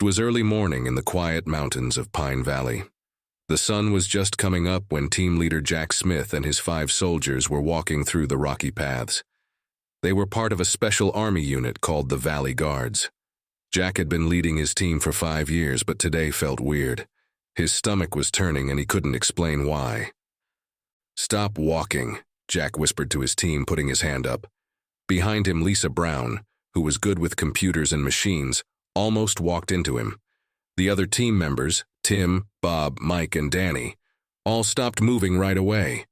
It was early morning in the quiet mountains of Pine Valley. The sun was just coming up when team leader Jack Smith and his 5 soldiers were walking through the rocky paths. They were part of a special army unit called the Valley Guards. Jack had been leading his team for 5 years, but today felt weird. His stomach was turning and he couldn't explain why. "Stop walking," Jack whispered to his team, putting his hand up. Behind him, Lisa Brown, who was good with computers and machines, almost walked into him. The other team members, Tim, Bob, Mike, and Danny, all stopped moving right away.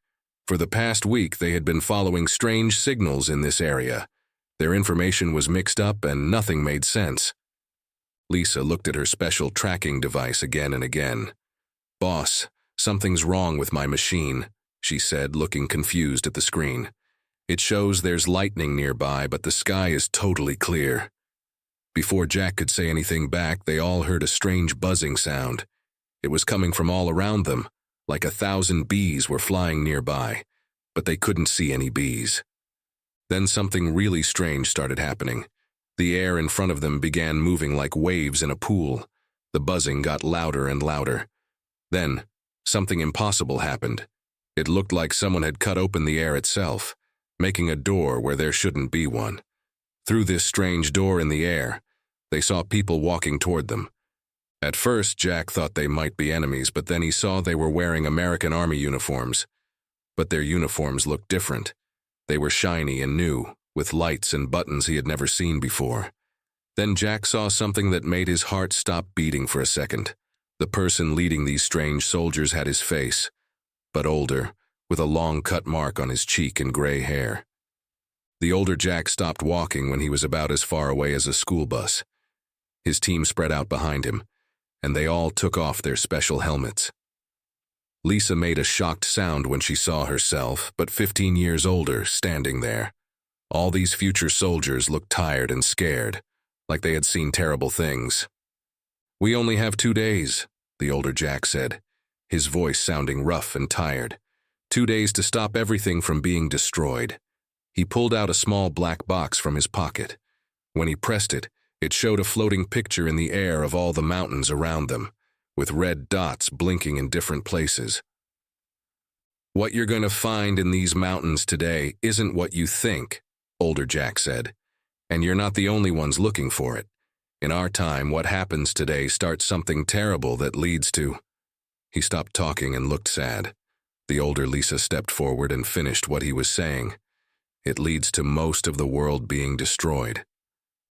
For the past week, they had been following strange signals in this area. Their information was mixed up and nothing made sense. Lisa looked at her special tracking device again and again. "Boss, something's wrong with my machine," she said, looking confused at the screen. "It shows there's lightning nearby, but the sky is totally clear." Before Jack could say anything back, they all heard a strange buzzing sound. It was coming from all around them, like 1,000 bees were flying nearby, but they couldn't see any bees. Then something really strange started happening. The air in front of them began moving like waves in a pool. The buzzing got louder and louder. Then, something impossible happened. It looked like someone had cut open the air itself, making a door where there shouldn't be one. Through this strange door in the air, they saw people walking toward them. At first, Jack thought they might be enemies, but then he saw they were wearing American Army uniforms. But their uniforms looked different. They were shiny and new, with lights and buttons he had never seen before. Then Jack saw something that made his heart stop beating for a second. The person leading these strange soldiers had his face, but older, with a long cut mark on his cheek and gray hair. The older Jack stopped walking when he was about as far away as a school bus. His team spread out behind him, and they all took off their special helmets. Lisa made a shocked sound when she saw herself, but 15 years older, standing there. All these future soldiers looked tired and scared, like they had seen terrible things. "We only have 2 days, the older Jack said, his voice sounding rough and tired. 2 days to stop everything from being destroyed. He pulled out a small black box from his pocket. When he pressed it, it showed a floating picture in the air of all the mountains around them, with red dots blinking in different places. "What you're going to find in these mountains today isn't what you think," older Jack said, "and you're not the only ones looking for it. In our time, what happens today starts something terrible that leads to—" He stopped talking and looked sad. The older Lisa stepped forward and finished what he was saying. "It leads to most of the world being destroyed."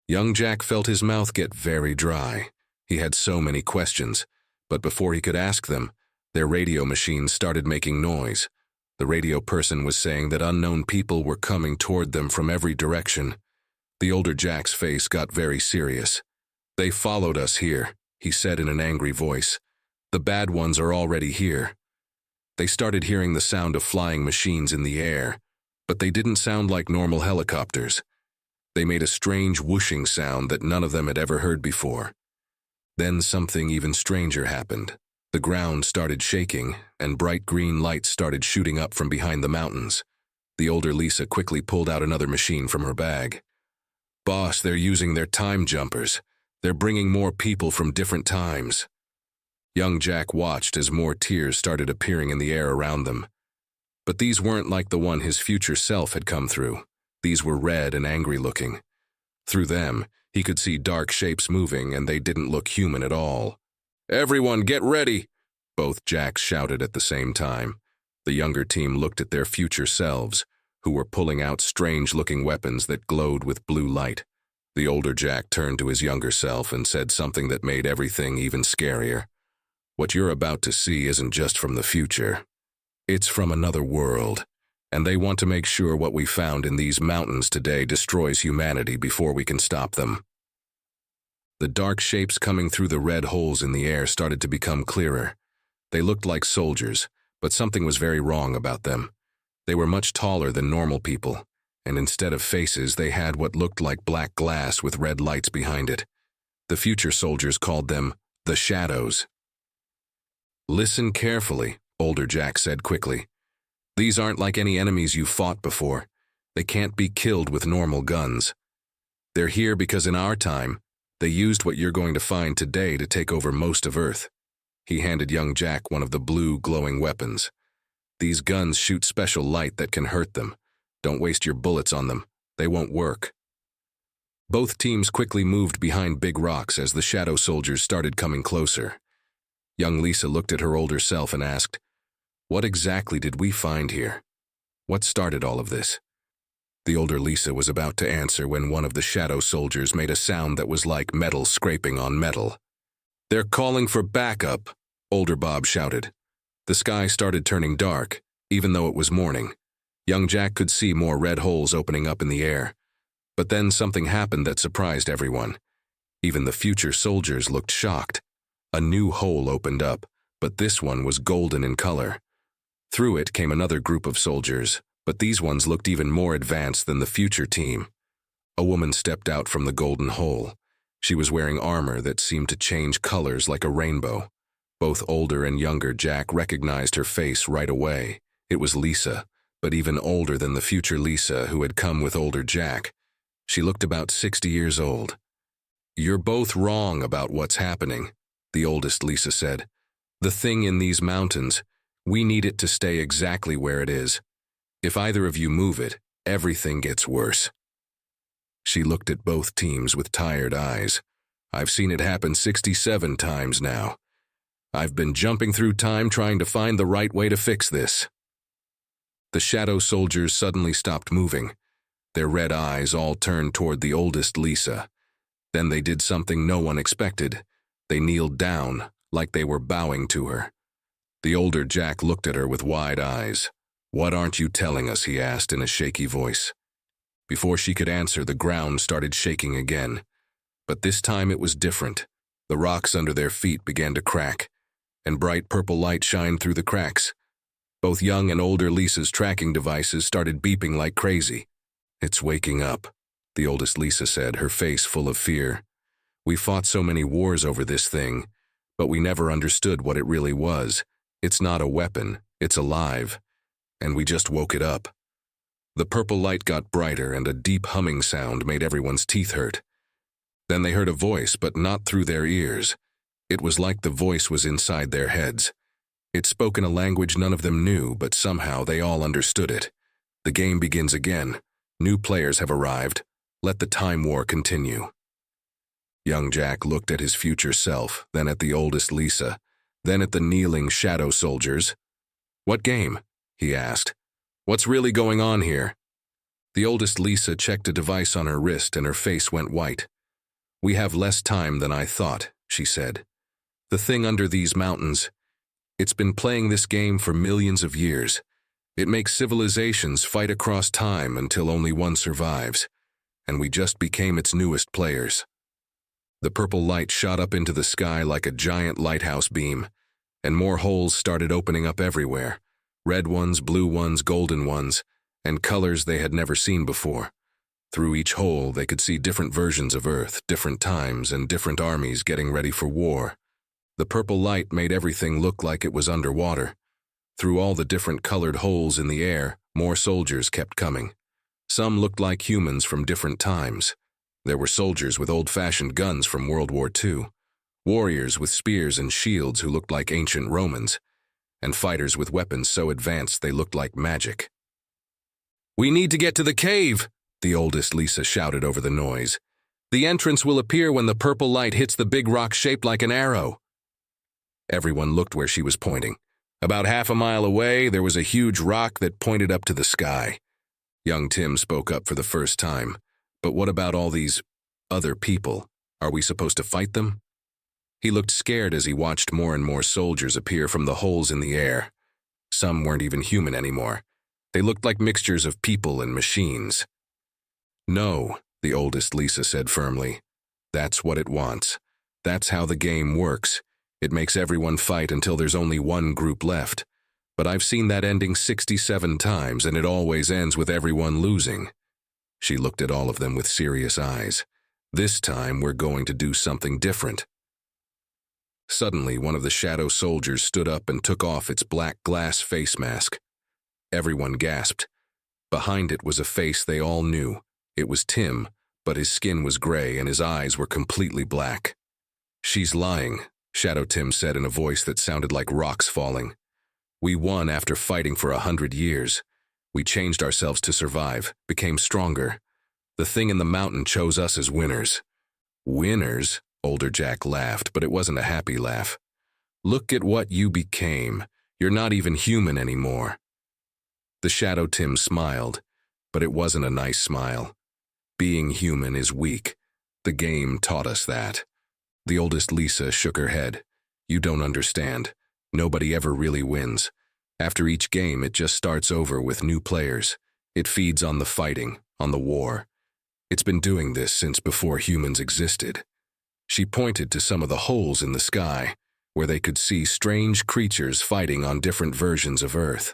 Young Jack felt his mouth get very dry. He had so many questions, but before he could ask them, their radio machines started making noise. The radio person was saying that unknown people were coming toward them from every direction. The older Jack's face got very serious. "They followed us here," he said in an angry voice. "The bad ones are already here." They started hearing the sound of flying machines in the air, but they didn't sound like normal helicopters. They made a strange whooshing sound that none of them had ever heard before. Then something even stranger happened. The ground started shaking, and bright green lights started shooting up from behind the mountains. The older Lisa quickly pulled out another machine from her bag. "Boss, they're using their time jumpers. They're bringing more people from different times." Young Jack watched as more tears started appearing in the air around them. But these weren't like the one his future self had come through. These were red and angry looking. Through them, he could see dark shapes moving, and they didn't look human at all. "Everyone, get ready!" both Jacks shouted at the same time. The younger team looked at their future selves, who were pulling out strange-looking weapons that glowed with blue light. The older Jack turned to his younger self and said something that made everything even scarier. "What you're about to see isn't just from the future. It's from another world, and they want to make sure what we found in these mountains today destroys humanity before we can stop them." The dark shapes coming through the red holes in the air started to become clearer. They looked like soldiers, but something was very wrong about them. They were much taller than normal people, and instead of faces, they had what looked like black glass with red lights behind it. The future soldiers called them the Shadows. "Listen carefully," older Jack said quickly. "These aren't like any enemies you've fought before. They can't be killed with normal guns. They're here because in our time, They used what you're going to find today to take over most of Earth. He handed young Jack one of the blue, glowing weapons. These guns shoot special light that can hurt them. Don't waste your bullets on them. They won't work. Both teams quickly moved behind big rocks as the shadow soldiers started coming closer. Young Lisa looked at her older self and asked, "What exactly did we find here? What started all of this?" The older Lisa was about to answer when one of the shadow soldiers made a sound that was like metal scraping on metal. "They're calling for backup," older Bob shouted. The sky started turning dark, even though it was morning. Young Jack could see more red holes opening up in the air. But then something happened that surprised everyone. Even the future soldiers looked shocked. A new hole opened up, but this one was golden in color. Through it came another group of soldiers, but these ones looked even more advanced than the future team. A woman stepped out from the golden hole. She was wearing armor that seemed to change colors like a rainbow. Both older and younger Jack recognized her face right away. It was Lisa, but even older than the future Lisa who had come with older Jack. She looked about 60 years old. "You're both wrong about what's happening," the oldest Lisa said. "The thing in these mountains, we need it to stay exactly where it is. If either of you move it, everything gets worse." She looked at both teams with tired eyes. "I've seen it happen 67 times now. I've been jumping through time trying to find the right way to fix this." The shadow soldiers suddenly stopped moving. Their red eyes all turned toward the oldest Lisa. Then they did something no one expected. They kneeled down, like they were bowing to her. The older Jack looked at her with wide eyes. "What aren't you telling us?" he asked in a shaky voice. Before she could answer, the ground started shaking again. But this time it was different. The rocks under their feet began to crack, and bright purple light shined through the cracks. Both young and older Lisa's tracking devices started beeping like crazy. "It's waking up," the oldest Lisa said, her face full of fear. "We fought so many wars over this thing, but we never understood what it really was. It's not a weapon, it's alive. And we just woke it up." The purple light got brighter and a deep humming sound made everyone's teeth hurt. Then they heard a voice, but not through their ears. It was like the voice was inside their heads. It spoke in a language none of them knew, but somehow they all understood it. "The game begins again. New players have arrived. Let the time war continue." Young Jack looked at his future self, then at the oldest Lisa, then at the kneeling shadow soldiers. "What game?" he asked. "What's really going on here?" The oldest Lisa checked a device on her wrist and her face went white. "We have less time than I thought," she said. "The thing under these mountains, it's been playing this game for millions of years. It makes civilizations fight across time until only one survives, and we just became its newest players." The purple light shot up into the sky like a giant lighthouse beam, and more holes started opening up everywhere. Red ones, blue ones, golden ones, and colors they had never seen before. Through each hole, they could see different versions of Earth, different times, and different armies getting ready for war. The purple light made everything look like it was underwater. Through all the different colored holes in the air, more soldiers kept coming. Some looked like humans from different times. There were soldiers with old-fashioned guns from World War II, warriors with spears and shields who looked like ancient Romans, and fighters with weapons so advanced they looked like magic. "We need to get to the cave," the oldest Lisa shouted over the noise. "The entrance will appear when the purple light hits the big rock shaped like an arrow." Everyone looked where she was pointing. About half a mile away, there was a huge rock that pointed up to the sky. Young Tim spoke up for the first time. "But what about all these other people? Are we supposed to fight them?" He looked scared as he watched more and more soldiers appear from the holes in the air. Some weren't even human anymore. They looked like mixtures of people and machines. "No," the oldest Lisa said firmly. "That's what it wants. That's how the game works. It makes everyone fight until there's only one group left. But I've seen that ending 67 times, and it always ends with everyone losing." She looked at all of them with serious eyes. "This time we're going to do something different." Suddenly, one of the shadow soldiers stood up and took off its black glass face mask. Everyone gasped. Behind it was a face they all knew. It was Tim, but his skin was gray and his eyes were completely black. "She's lying," Shadow Tim said in a voice that sounded like rocks falling. "We won after fighting for 100 years. We changed ourselves to survive, became stronger. The thing in the mountain chose us as winners." "Winners?" Older Jack laughed, but it wasn't a happy laugh. "Look at what you became. You're not even human anymore." The Shadow Tim smiled, but it wasn't a nice smile. Being human is weak. The game taught us that. The oldest Lisa shook her head. "You don't understand. Nobody ever really wins. After each game, it just starts over with new players. It feeds on the fighting, on the war. It's been doing this since before humans existed." She pointed to some of the holes in the sky, where they could see strange creatures fighting on different versions of Earth.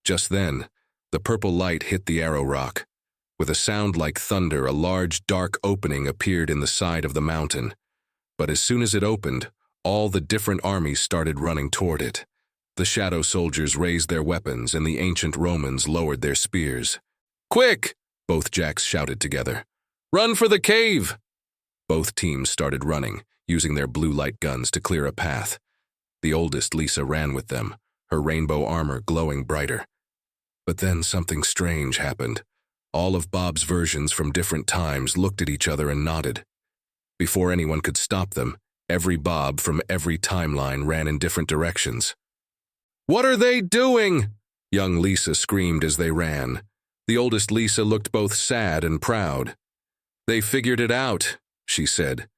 Just then, the purple light hit the arrow rock. With a sound like thunder, a large, dark opening appeared in the side of the mountain. But as soon as it opened, all the different armies started running toward it. The shadow soldiers raised their weapons and the ancient Romans lowered their spears. "Quick!" both Jacks shouted together. "Run for the cave!" Both teams started running, using their blue light guns to clear a path. The oldest Lisa ran with them, her rainbow armor glowing brighter. But then something strange happened. All of Bob's versions from different times looked at each other and nodded. Before anyone could stop them, every Bob from every timeline ran in different directions. "What are they doing?" young Lisa screamed as they ran. The oldest Lisa looked both sad and proud. "They figured it out," she said.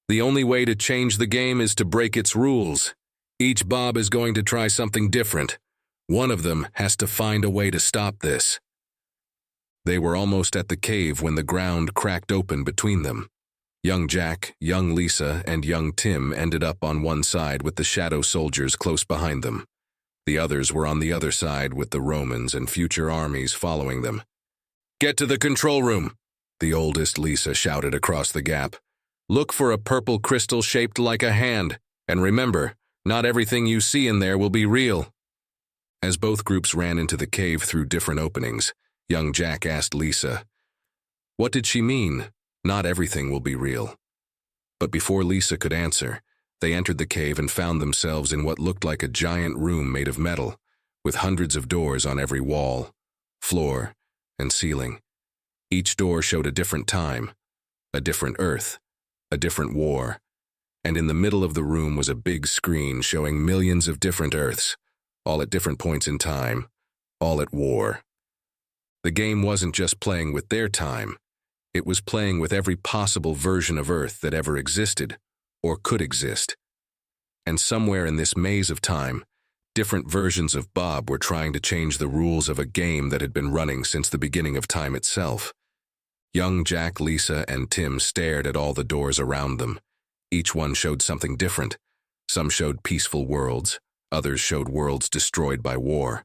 "The only way to change the game is to break its rules. Each Bob is going to try something different. One of them has to find a way to stop this." They were almost at the cave when the ground cracked open between them. Young Jack, young Lisa, and young Tim ended up on one side with the shadow soldiers close behind them. The others were on the other side with the Romans and future armies following them. "Get to the control room," the oldest Lisa shouted across the gap. "Look for a purple crystal shaped like a hand, and remember, not everything you see in there will be real." As both groups ran into the cave through different openings, young Jack asked Lisa, "What did she mean? Not everything will be real." But before Lisa could answer, they entered the cave and found themselves in what looked like a giant room made of metal, with hundreds of doors on every wall, floor, and ceiling. Each door showed a different time, a different Earth, a different war, and in the middle of the room was a big screen showing millions of different Earths, all at different points in time, all at war. The game wasn't just playing with their time, it was playing with every possible version of Earth that ever existed, or could exist. And somewhere in this maze of time, different versions of Bob were trying to change the rules of a game that had been running since the beginning of time itself. Young Jack, Lisa, and Tim stared at all the doors around them. Each one showed something different. Some showed peaceful worlds, others showed worlds destroyed by war.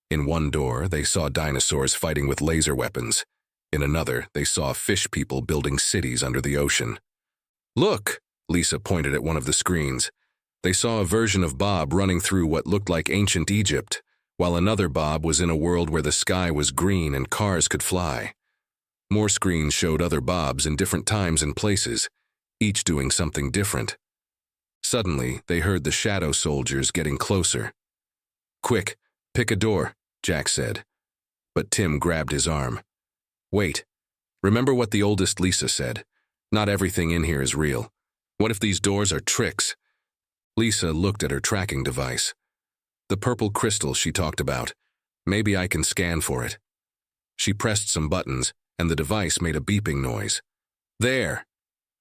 In one door, they saw dinosaurs fighting with laser weapons. In another, they saw fish people building cities under the ocean. "Look!" Lisa pointed at one of the screens. They saw a version of Bob running through what looked like ancient Egypt, while another Bob was in a world where the sky was green and cars could fly. More screens showed other Bobs in different times and places, each doing something different. Suddenly, they heard the shadow soldiers getting closer. "Quick, pick a door," Jack said. But Tim grabbed his arm. "Wait. Remember what the oldest Lisa said. Not everything in here is real. What if these doors are tricks?" Lisa looked at her tracking device. "The purple crystal she talked about. Maybe I can scan for it." She pressed some buttons, and the device made a beeping noise. "There!"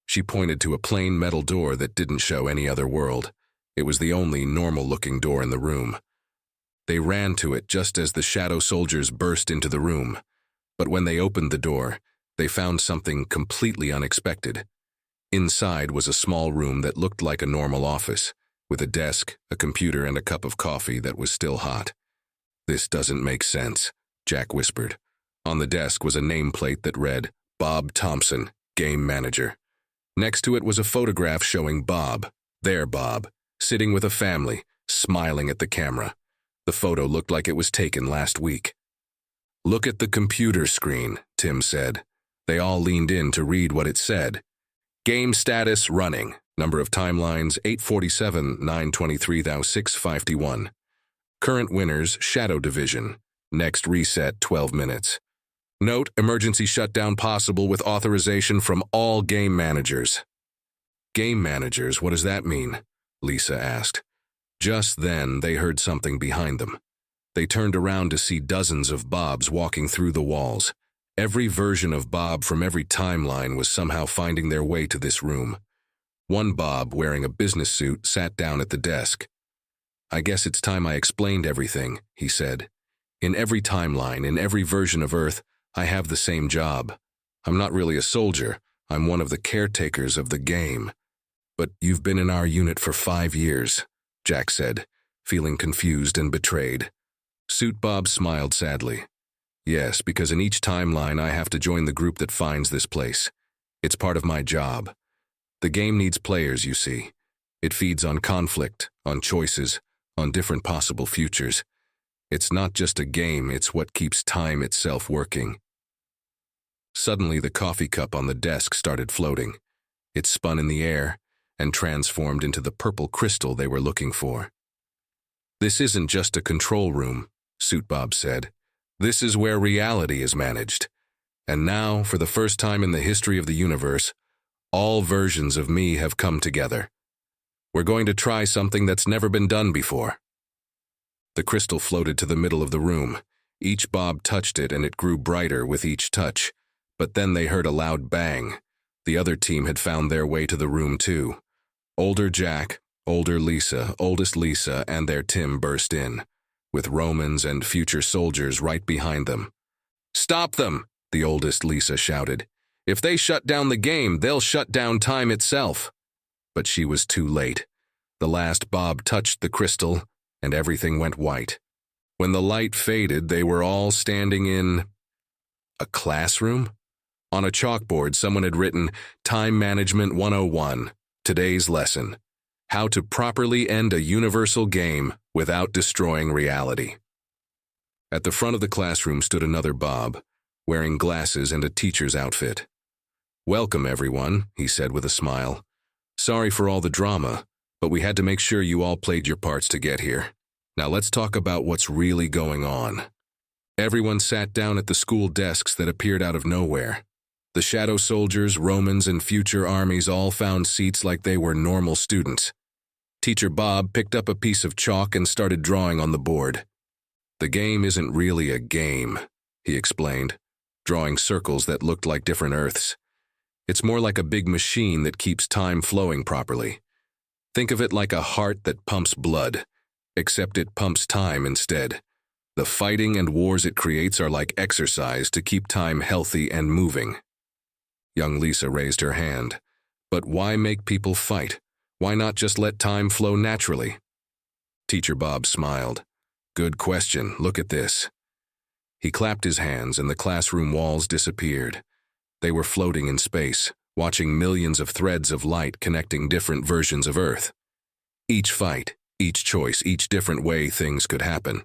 She pointed to a plain metal door that didn't show any other world. It was the only normal-looking door in the room. They ran to it just as the shadow soldiers burst into the room. But when they opened the door, they found something completely unexpected. Inside was a small room that looked like a normal office, with a desk, a computer, and a cup of coffee that was still hot. "This doesn't make sense," Jack whispered. On the desk was a nameplate that read, "Bob Thompson, Game Manager." Next to it was a photograph showing Bob, their Bob, sitting with a family, smiling at the camera. The photo looked like it was taken last week. "Look at the computer screen," Tim said. They all leaned in to read what it said. Game status running. Number of timelines 847, 923 thou 651. Current winners Shadow Division. Next reset 12 minutes. Note, emergency shutdown possible with authorization from all game managers. Game managers, what does that mean? Lisa asked. Just then, they heard something behind them. They turned around to see dozens of Bobs walking through the walls. Every version of Bob from every timeline was somehow finding their way to this room. One Bob, wearing a business suit, sat down at the desk. I guess it's time I explained everything, he said. In every timeline, in every version of Earth, I have the same job. I'm not really a soldier. I'm one of the caretakers of the game. But you've been in our unit for 5 years, Jack said, feeling confused and betrayed. Suit Bob smiled sadly. Yes, because in each timeline I have to join the group that finds this place. It's part of my job. The game needs players, you see. It feeds on conflict, on choices, on different possible futures. It's not just a game, it's what keeps time itself working. Suddenly, the coffee cup on the desk started floating. It spun in the air and transformed into the purple crystal they were looking for. This isn't just a control room, Suit Bob said. This is where reality is managed. And now, for the first time in the history of the universe, all versions of me have come together. We're going to try something that's never been done before. The crystal floated to the middle of the room. Each Bob touched it and it grew brighter with each touch. But then they heard a loud bang. The other team had found their way to the room too. Older Jack, older Lisa, oldest Lisa, and their Tim burst in, with Romans and future soldiers right behind them. Stop them, the oldest Lisa shouted. If they shut down the game, they'll shut down time itself. But she was too late. The last Bob touched the crystal, and everything went white. When the light faded, they were all standing in a classroom? On a chalkboard, someone had written, Time Management 101, today's lesson, how to properly end a universal game without destroying reality. At the front of the classroom stood another Bob, wearing glasses and a teacher's outfit. Welcome, everyone, he said with a smile. Sorry for all the drama, but we had to make sure you all played your parts to get here. Now let's talk about what's really going on. Everyone sat down at the school desks that appeared out of nowhere. The shadow soldiers, Romans, and future armies all found seats like they were normal students. Teacher Bob picked up a piece of chalk and started drawing on the board. The game isn't really a game, he explained, drawing circles that looked like different Earths. It's more like a big machine that keeps time flowing properly. Think of it like a heart that pumps blood, except it pumps time instead. The fighting and wars it creates are like exercise to keep time healthy and moving. Young Lisa raised her hand. But why make people fight? Why not just let time flow naturally? Teacher Bob smiled. Good question, look at this. He clapped his hands and the classroom walls disappeared. They were floating in space, watching millions of threads of light connecting different versions of Earth. Each fight, each choice, each different way things could happen.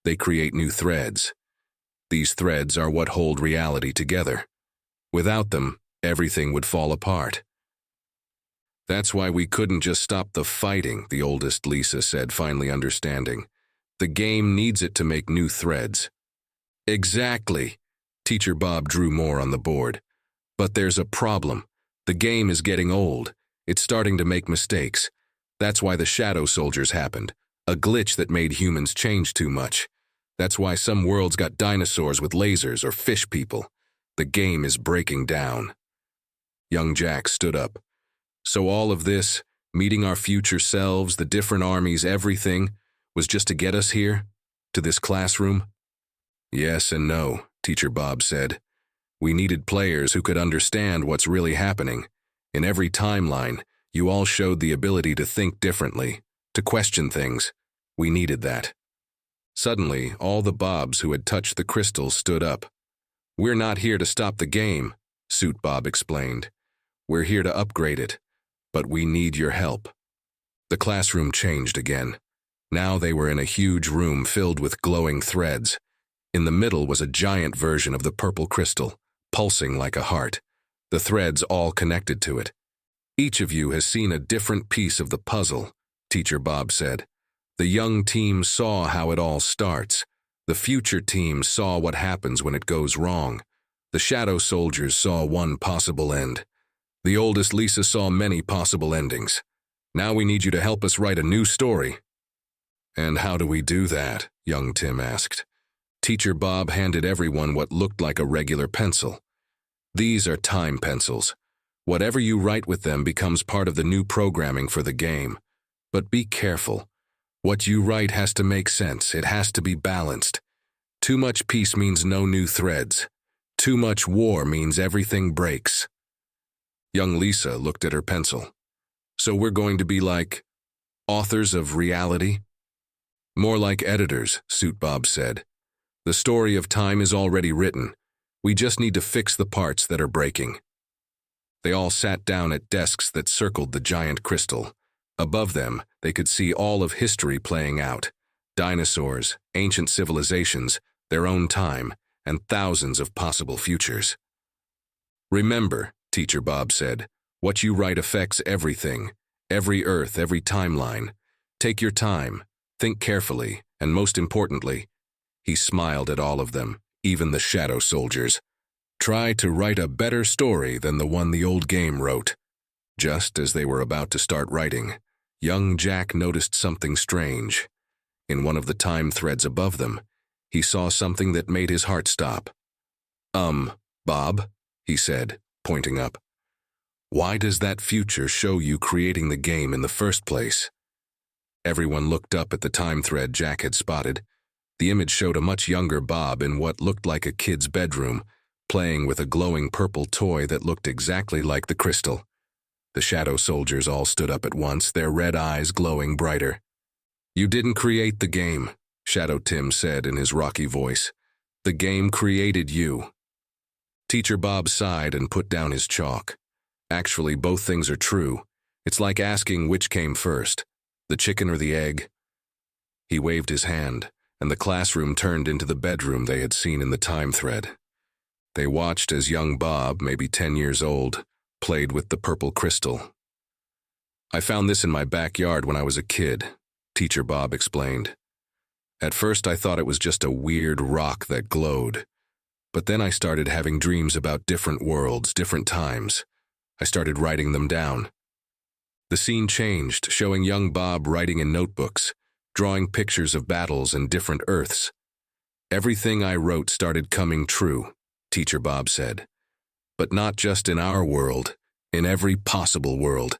They create new threads. These threads are what hold reality together. Without them, everything would fall apart. That's why we couldn't just stop the fighting, the oldest Lisa said, finally understanding. The game needs it to make new threads. Exactly. Teacher Bob drew more on the board. But there's a problem. The game is getting old. It's starting to make mistakes. That's why the shadow soldiers happened. A glitch that made humans change too much. That's why some worlds got dinosaurs with lasers or fish people. The game is breaking down. Young Jack stood up. So all of this, meeting our future selves, the different armies, everything, was just to get us here? To this classroom? Yes and no, Teacher Bob said. We needed players who could understand what's really happening. In every timeline, you all showed the ability to think differently, to question things. We needed that. Suddenly, all the Bobs who had touched the crystal stood up. We're not here to stop the game, Suit Bob explained. We're here to upgrade it, but we need your help. The classroom changed again. Now they were in a huge room filled with glowing threads. In the middle was a giant version of the purple crystal, pulsing like a heart, the threads all connected to it. Each of you has seen a different piece of the puzzle, Teacher Bob said. The young team saw how it all starts. The future team saw what happens when it goes wrong. The shadow soldiers saw one possible end. The oldest Lisa saw many possible endings. Now we need you to help us write a new story. And how do we do that? Young Tim asked. Teacher Bob handed everyone what looked like a regular pencil. These are time pencils. Whatever you write with them becomes part of the new programming for the game. But be careful. What you write has to make sense. It has to be balanced. Too much peace means no new threads. Too much war means everything breaks. Young Lisa looked at her pencil. So we're going to be like authors of reality? More like editors, Suit Bob said. The story of time is already written. We just need to fix the parts that are breaking. They all sat down at desks that circled the giant crystal. Above them, they could see all of history playing out. Dinosaurs, ancient civilizations, their own time, and thousands of possible futures. Remember, Teacher Bob said, what you write affects everything, every Earth, every timeline. Take your time, think carefully, and most importantly, he smiled at all of them, even the shadow soldiers. Try to write a better story than the one the old game wrote. Just as they were about to start writing, young Jack noticed something strange. In one of the time threads above them, he saw something that made his heart stop. Bob, he said, pointing up. Why does that future show you creating the game in the first place? Everyone looked up at the time thread Jack had spotted. The image showed a much younger Bob in what looked like a kid's bedroom, playing with a glowing purple toy that looked exactly like the crystal. The shadow soldiers all stood up at once, their red eyes glowing brighter. You didn't create the game, Shadow Tim said in his rocky voice. The game created you. Teacher Bob sighed and put down his chalk. Actually, both things are true. It's like asking which came first, the chicken or the egg. He waved his hand, and the classroom turned into the bedroom they had seen in the time thread. They watched as young Bob, maybe 10 years old, played with the purple crystal. I found this in my backyard when I was a kid, Teacher Bob explained. At first I thought it was just a weird rock that glowed. But then I started having dreams about different worlds, different times. I started writing them down. The scene changed, showing young Bob writing in notebooks, drawing pictures of battles and different Earths. Everything I wrote started coming true, Teacher Bob said. But not just in our world, in every possible world.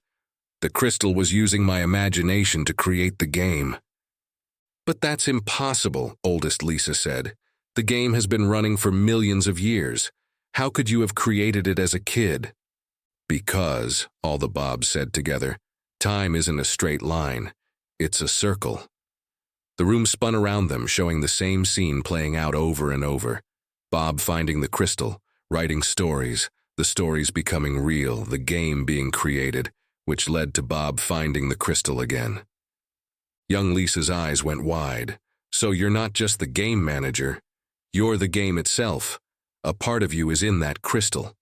The crystal was using my imagination to create the game. But that's impossible, oldest Lisa said. The game has been running for millions of years. How could you have created it as a kid? Because, all the Bobs said together, time isn't a straight line. It's a circle. The room spun around them, showing the same scene playing out over and over. Bob finding the crystal, writing stories, the stories becoming real, the game being created, which led to Bob finding the crystal again. Young Lisa's eyes went wide. So you're not just the game manager. You're the game itself. A part of you is in that crystal.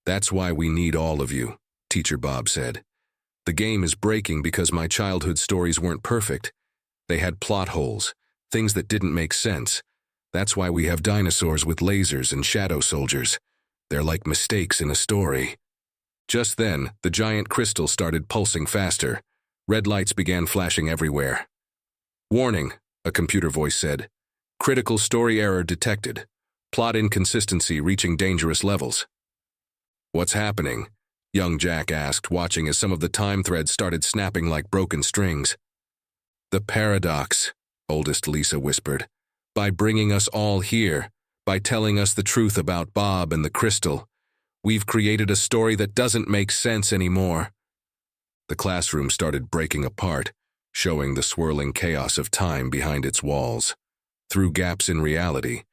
That's why we need all of you, Teacher Bob said. The game is breaking because my childhood stories weren't perfect. They had plot holes, things that didn't make sense. That's why we have dinosaurs with lasers and shadow soldiers. They're like mistakes in a story. Just then, the giant crystal started pulsing faster. Red lights began flashing everywhere. Warning, a computer voice said. Critical story error detected. Plot inconsistency reaching dangerous levels. What's happening? Young Jack asked, watching as some of the time threads started snapping like broken strings. The paradox, oldest Lisa whispered. By bringing us all here, by telling us the truth about Bob and the crystal, we've created a story that doesn't make sense anymore. The classroom started breaking apart, showing the swirling chaos of time behind its walls. Through gaps in reality,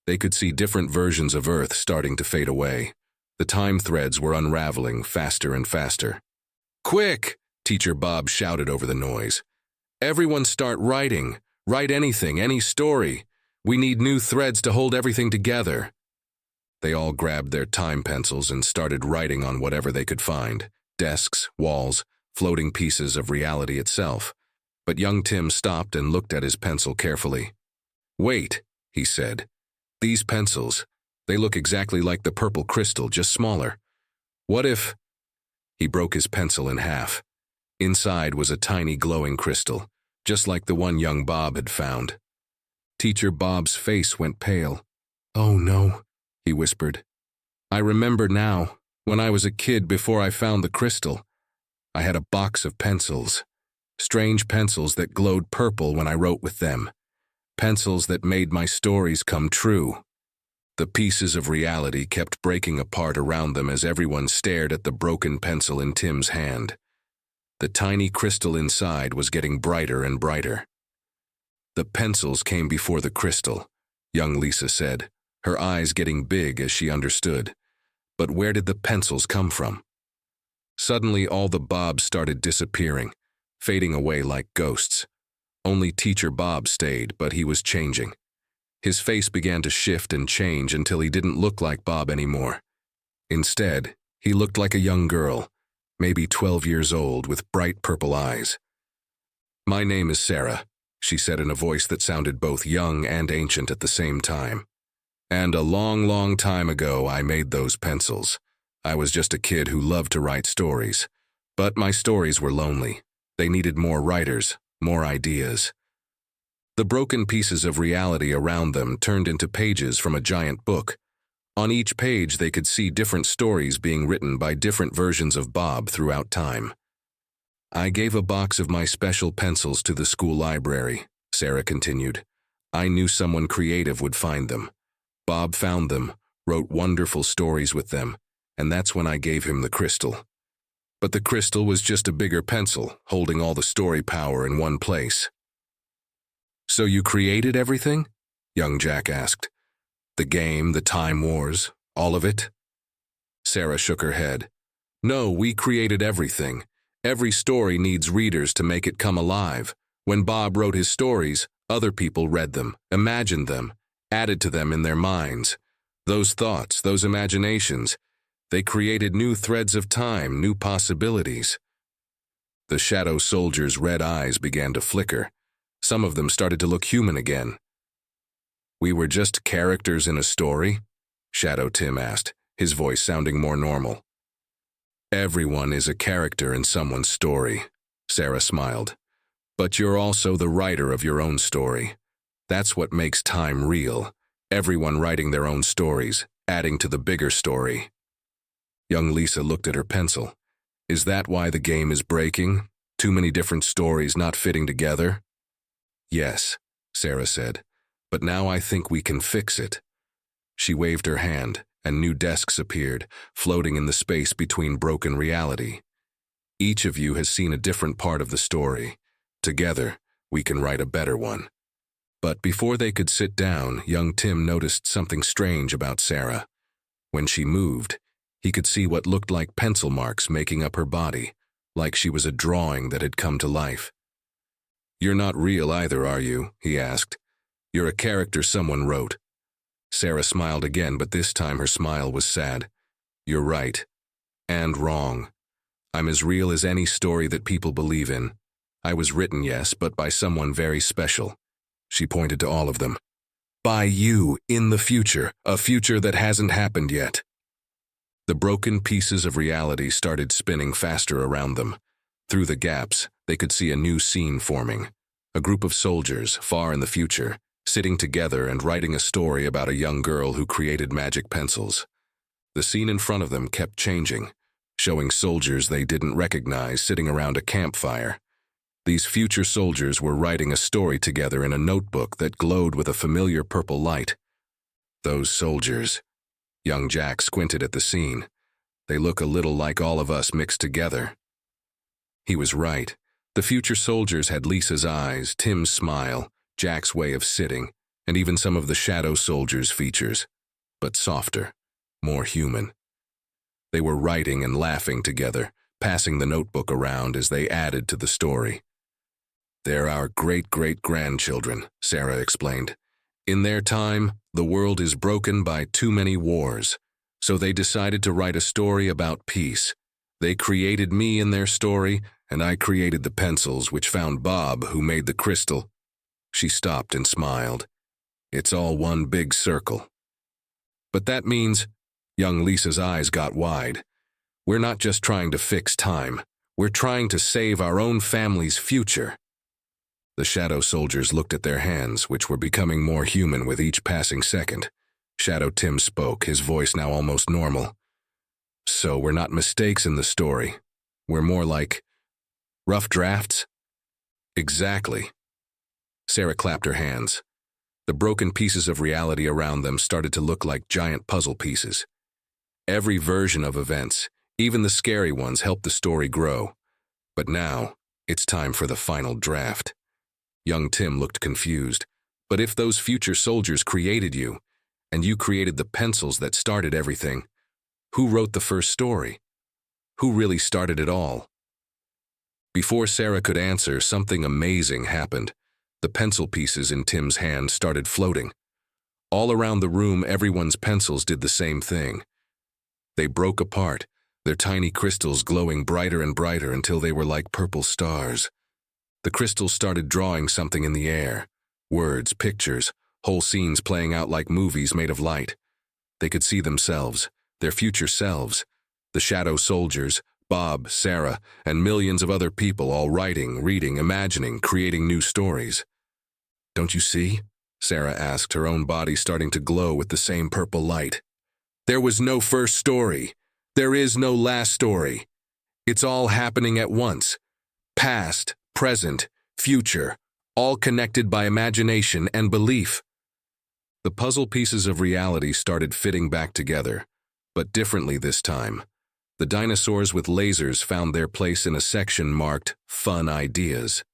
they could see different versions of Earth starting to fade away. The time threads were unraveling faster and faster. Quick! Teacher Bob shouted over the noise. Everyone start writing. Write anything, any story. We need new threads to hold everything together. They all grabbed their time pencils and started writing on whatever they could find: desks, walls, floating pieces of reality itself. But young Tim stopped and looked at his pencil carefully. "Wait," he said. "These pencils, they look exactly like the purple crystal, just smaller. What if—" He broke his pencil in half. Inside was a tiny glowing crystal, just like the one young Bob had found. Teacher Bob's face went pale. "Oh no," he whispered. "I remember now, when I was a kid before I found the crystal. I had a box of pencils. Strange pencils that glowed purple when I wrote with them. Pencils that made my stories come true." The pieces of reality kept breaking apart around them as everyone stared at the broken pencil in Tim's hand. The tiny crystal inside was getting brighter and brighter. "The pencils came before the crystal," young Lisa said, her eyes getting big as she understood. But where did the pencils come from? Suddenly all the Bobs started disappearing, fading away like ghosts. Only Teacher Bob stayed, but he was changing. His face began to shift and change until he didn't look like Bob anymore. Instead, he looked like a young girl, maybe 12 years old, with bright purple eyes. "My name is Sarah," she said in a voice that sounded both young and ancient at the same time. "And a long, long time ago I made those pencils. I was just a kid who loved to write stories. But my stories were lonely. They needed more writers, more ideas." The broken pieces of reality around them turned into pages from a giant book. On each page they could see different stories being written by different versions of Bob throughout time. "I gave a box of my special pencils to the school library," Sarah continued. "I knew someone creative would find them. Bob found them, wrote wonderful stories with them, and that's when I gave him the crystal. But the crystal was just a bigger pencil, holding all the story power in one place." "So you created everything?" young Jack asked. "The game, the time wars, all of it?" Sarah shook her head. "No, we created everything. Every story needs readers to make it come alive. When Bob wrote his stories, other people read them, imagined them, added to them in their minds. Those thoughts, those imaginations, they created new threads of time, new possibilities." The shadow soldiers' red eyes began to flicker. Some of them started to look human again. "We were just characters in a story?" Shadow Tim asked, his voice sounding more normal. "Everyone is a character in someone's story," Sarah smiled. "But you're also the writer of your own story. That's what makes time real. Everyone writing their own stories, adding to the bigger story." Young Lisa looked at her pencil. "Is that why the game is breaking? Too many different stories not fitting together?" "Yes," Sarah said, "but now I think we can fix it." She waved her hand, and new desks appeared, floating in the space between broken reality. "Each of you has seen a different part of the story. Together, we can write a better one." But before they could sit down, young Tim noticed something strange about Sarah. When she moved, he could see what looked like pencil marks making up her body, like she was a drawing that had come to life. "You're not real either, are you?" he asked. "You're a character someone wrote." Sarah smiled again, but this time her smile was sad. "You're right. And wrong. I'm as real as any story that people believe in. I was written, yes, but by someone very special." She pointed to all of them. "By you, in the future, a future that hasn't happened yet." The broken pieces of reality started spinning faster around them. Through the gaps, they could see a new scene forming. A group of soldiers, far in the future, sitting together and writing a story about a young girl who created magic pencils. The scene in front of them kept changing, showing soldiers they didn't recognize sitting around a campfire. These future soldiers were writing a story together in a notebook that glowed with a familiar purple light. "Those soldiers," young Jack squinted at the scene. "They look a little like all of us mixed together." He was right. The future soldiers had Lisa's eyes, Tim's smile, Jack's way of sitting, and even some of the shadow soldiers' features, but softer, more human. They were writing and laughing together, passing the notebook around as they added to the story. "They're our great-great-grandchildren," Sarah explained. In their time, the world is broken by too many wars, so they decided to write a story about peace. They created me in their story, and I created the pencils which found Bob, who made the crystal. She stopped and smiled. It's all one big circle. But that means, young Lisa's eyes got wide. We're not just trying to fix time. We're trying to save our own family's future. The shadow soldiers looked at their hands, which were becoming more human with each passing second. Shadow Tim spoke, his voice now almost normal. So we're not mistakes in the story. We're more like rough drafts? Exactly. Sarah clapped her hands. The broken pieces of reality around them started to look like giant puzzle pieces. Every version of events, even the scary ones, helped the story grow. But now, it's time for the final draft. Young Tim looked confused. But if those future soldiers created you, and you created the pencils that started everything, who wrote the first story? Who really started it all? Before Sarah could answer, something amazing happened. The pencil pieces in Tim's hand started floating. All around the room, everyone's pencils did the same thing. They broke apart, their tiny crystals glowing brighter and brighter until they were like purple stars. The crystals started drawing something in the air. Words, pictures, whole scenes playing out like movies made of light. They could see themselves, their future selves, the shadow soldiers, Bob, Sarah, and millions of other people all writing, reading, imagining, creating new stories. Don't you see? Sarah asked, her own body starting to glow with the same purple light. There was no first story. There is no last story. It's all happening at once. Past, present, future, all connected by imagination and belief. The puzzle pieces of reality started fitting back together, but differently this time. The dinosaurs with lasers found their place in a section marked Fun Ideas.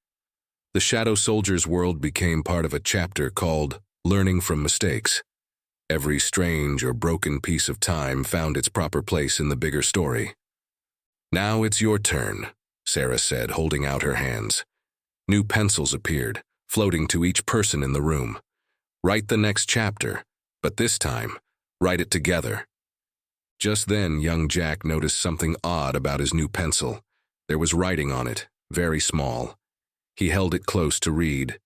The Shadow Soldiers' world became part of a chapter called Learning from Mistakes. Every strange or broken piece of time found its proper place in the bigger story. Now it's your turn, Sarah said, holding out her hands. New pencils appeared, floating to each person in the room. Write the next chapter, but this time, write it together. Just then, young Jack noticed something odd about his new pencil. There was writing on it, very small. He held it close to read.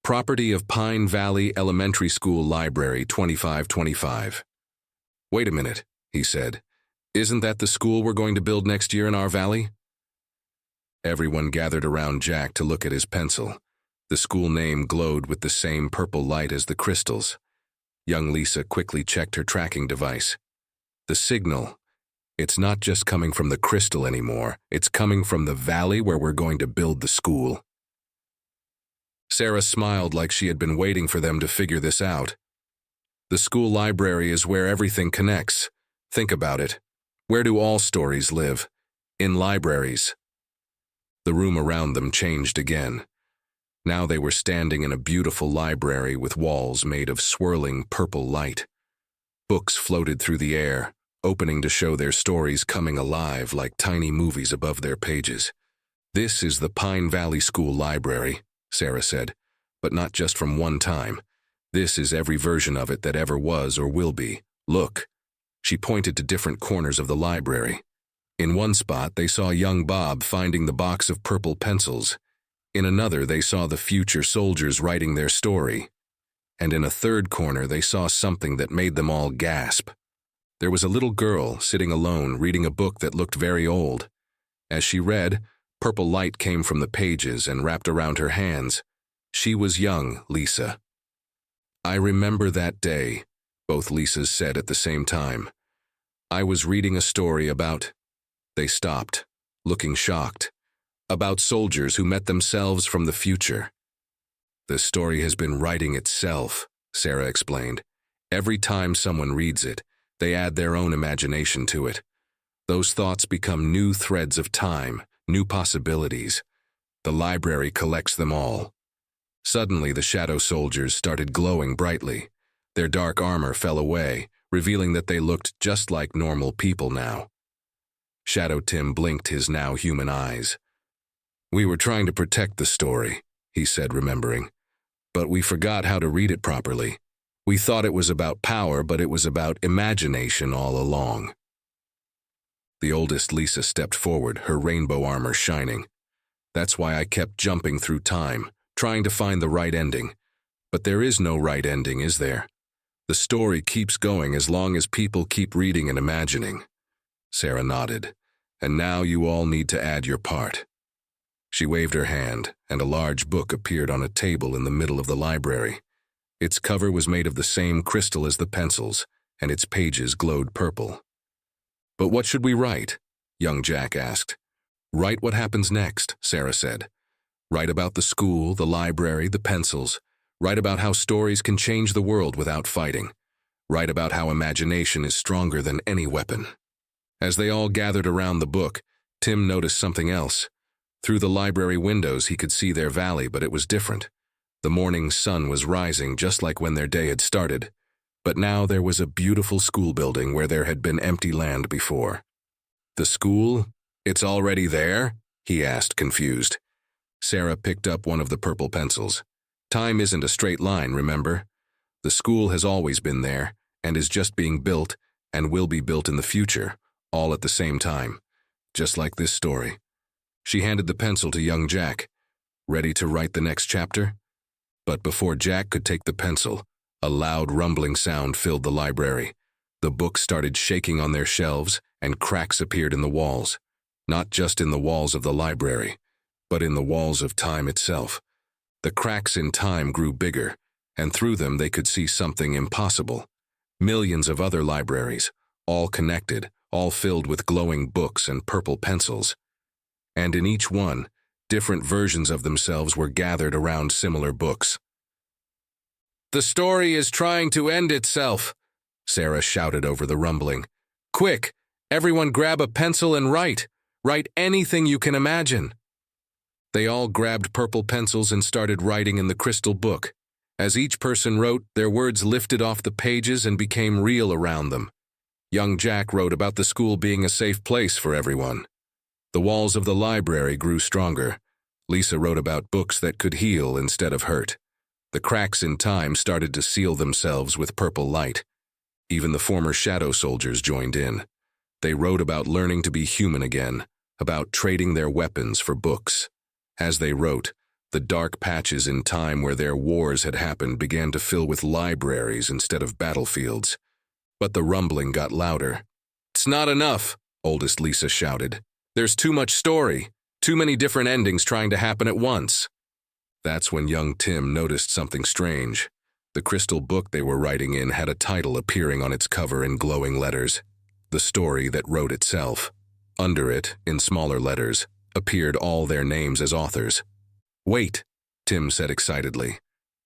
Property of Pine Valley Elementary School Library 2525. Wait a minute, he said. Isn't that the school we're going to build next year in our valley? Everyone gathered around Jack to look at his pencil. The school name glowed with the same purple light as the crystals. Young Lisa quickly checked her tracking device. The signal. It's not just coming from the crystal anymore. It's coming from the valley where we're going to build the school. Sarah smiled like she had been waiting for them to figure this out. The school library is where everything connects. Think about it. Where do all stories live? In libraries. The room around them changed again. Now they were standing in a beautiful library with walls made of swirling purple light. Books floated through the air, opening to show their stories coming alive like tiny movies above their pages. This is the Pine Valley School Library, Sarah said, but not just from one time. This is every version of it that ever was or will be. Look. She pointed to different corners of the library. In one spot, they saw young Bob finding the box of purple pencils. In another, they saw the future soldiers writing their story. And in a third corner, they saw something that made them all gasp. There was a little girl sitting alone reading a book that looked very old. As she read, purple light came from the pages and wrapped around her hands. She was young Lisa. I remember that day, both Lisas said at the same time. I was reading a story about... They stopped, looking shocked. About soldiers who met themselves from the future. The story has been writing itself, Sarah explained. Every time someone reads it, they add their own imagination to it. Those thoughts become new threads of time, new possibilities. The library collects them all. Suddenly, the shadow soldiers started glowing brightly. Their dark armor fell away, revealing that they looked just like normal people now. Shadow Tim blinked his now human eyes. We were trying to protect the story, he said, remembering. But we forgot how to read it properly. We thought it was about power, but it was about imagination all along. The oldest Lisa stepped forward, her rainbow armor shining. That's why I kept jumping through time, trying to find the right ending. But there is no right ending, is there? The story keeps going as long as people keep reading and imagining. Sarah nodded. And now you all need to add your part. She waved her hand, and a large book appeared on a table in the middle of the library. Its cover was made of the same crystal as the pencils, and its pages glowed purple. But what should we write? Young Jack asked. Write what happens next, Sarah said. Write about the school, the library, the pencils. Write about how stories can change the world without fighting. Write about how imagination is stronger than any weapon. As they all gathered around the book, Tim noticed something else. Through the library windows he could see their valley, but it was different. The morning sun was rising just like when their day had started. But now there was a beautiful school building where there had been empty land before. The school? It's already there? He asked, confused. Sarah picked up one of the purple pencils. Time isn't a straight line, remember? The school has always been there, and is just being built, and will be built in the future, all at the same time, just like this story. She handed the pencil to young Jack. Ready to write the next chapter? But before Jack could take the pencil, a loud rumbling sound filled the library. The books started shaking on their shelves, and cracks appeared in the walls. Not just in the walls of the library, but in the walls of time itself. The cracks in time grew bigger, and through them they could see something impossible. Millions of other libraries, all connected, all filled with glowing books and purple pencils. And in each one, different versions of themselves were gathered around similar books. "The story is trying to end itself," Sarah shouted over the rumbling. "Quick, everyone grab a pencil and write. Write anything you can imagine." They all grabbed purple pencils and started writing in the crystal book. As each person wrote, their words lifted off the pages and became real around them. Young Jack wrote about the school being a safe place for everyone. The walls of the library grew stronger. Lisa wrote about books that could heal instead of hurt. The cracks in time started to seal themselves with purple light. Even the former shadow soldiers joined in. They wrote about learning to be human again, about trading their weapons for books. As they wrote, the dark patches in time where their wars had happened began to fill with libraries instead of battlefields. But the rumbling got louder. "It's not enough," oldest Lisa shouted. "There's too much story, too many different endings trying to happen at once." That's when young Tim noticed something strange. The crystal book they were writing in had a title appearing on its cover in glowing letters. The story that wrote itself. Under it, in smaller letters, appeared all their names as authors. "Wait," Tim said excitedly.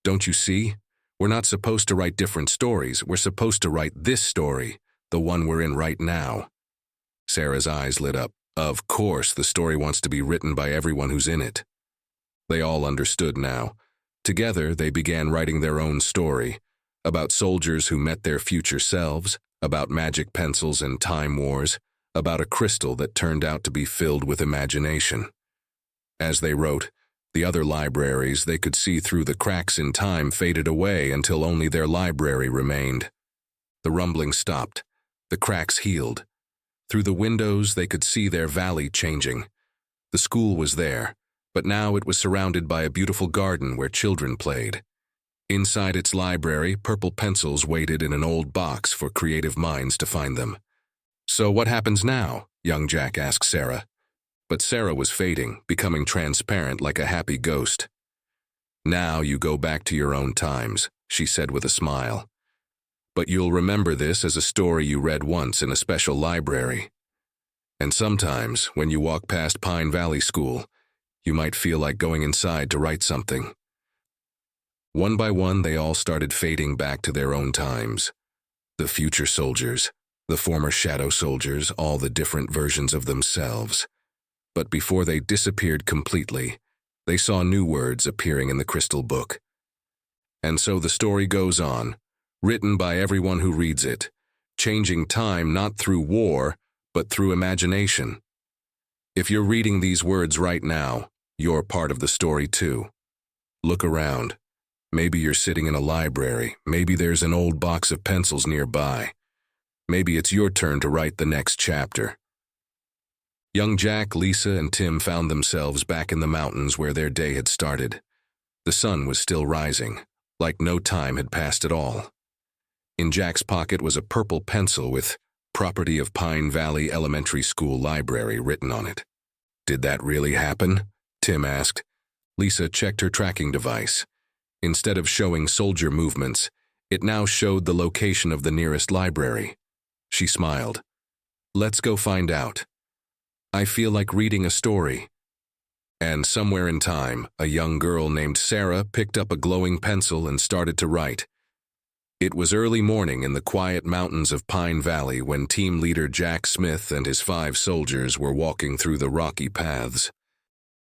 "Don't you see? We're not supposed to write different stories. We're supposed to write this story, the one we're in right now." Sarah's eyes lit up. Of course, the story wants to be written by everyone who's in it. They all understood now. Together, they began writing their own story, about soldiers who met their future selves, about magic pencils and time wars, about a crystal that turned out to be filled with imagination. As they wrote, the other libraries they could see through the cracks in time faded away until only their library remained. The rumbling stopped. The cracks healed. Through the windows they could see their valley changing. The school was there, but now it was surrounded by a beautiful garden where children played. Inside its library, purple pencils waited in an old box for creative minds to find them. "So what happens now?" young Jack asked Sarah. But Sarah was fading, becoming transparent like a happy ghost. "Now you go back to your own times," she said with a smile. "But you'll remember this as a story you read once in a special library. And sometimes, when you walk past Pine Valley School, you might feel like going inside to write something." One by one, they all started fading back to their own times. The future soldiers, the former shadow soldiers, all the different versions of themselves. But before they disappeared completely, they saw new words appearing in the crystal book. And so the story goes on, written by everyone who reads it, changing time not through war, but through imagination. If you're reading these words right now, you're part of the story too. Look around. Maybe you're sitting in a library. Maybe there's an old box of pencils nearby. Maybe it's your turn to write the next chapter. Young Jack, Lisa, and Tim found themselves back in the mountains where their day had started. The sun was still rising, like no time had passed at all. In Jack's pocket was a purple pencil with "Property of Pine Valley Elementary School Library" written on it. Did that really happen? Tim asked. Lisa checked her tracking device. Instead of showing soldier movements, it now showed the location of the nearest library. She smiled. Let's go find out. I feel like reading a story. And somewhere in time, a young girl named Sarah picked up a glowing pencil and started to write. It was early morning in the quiet mountains of Pine Valley when team leader Jack Smith and his 5 soldiers were walking through the rocky paths.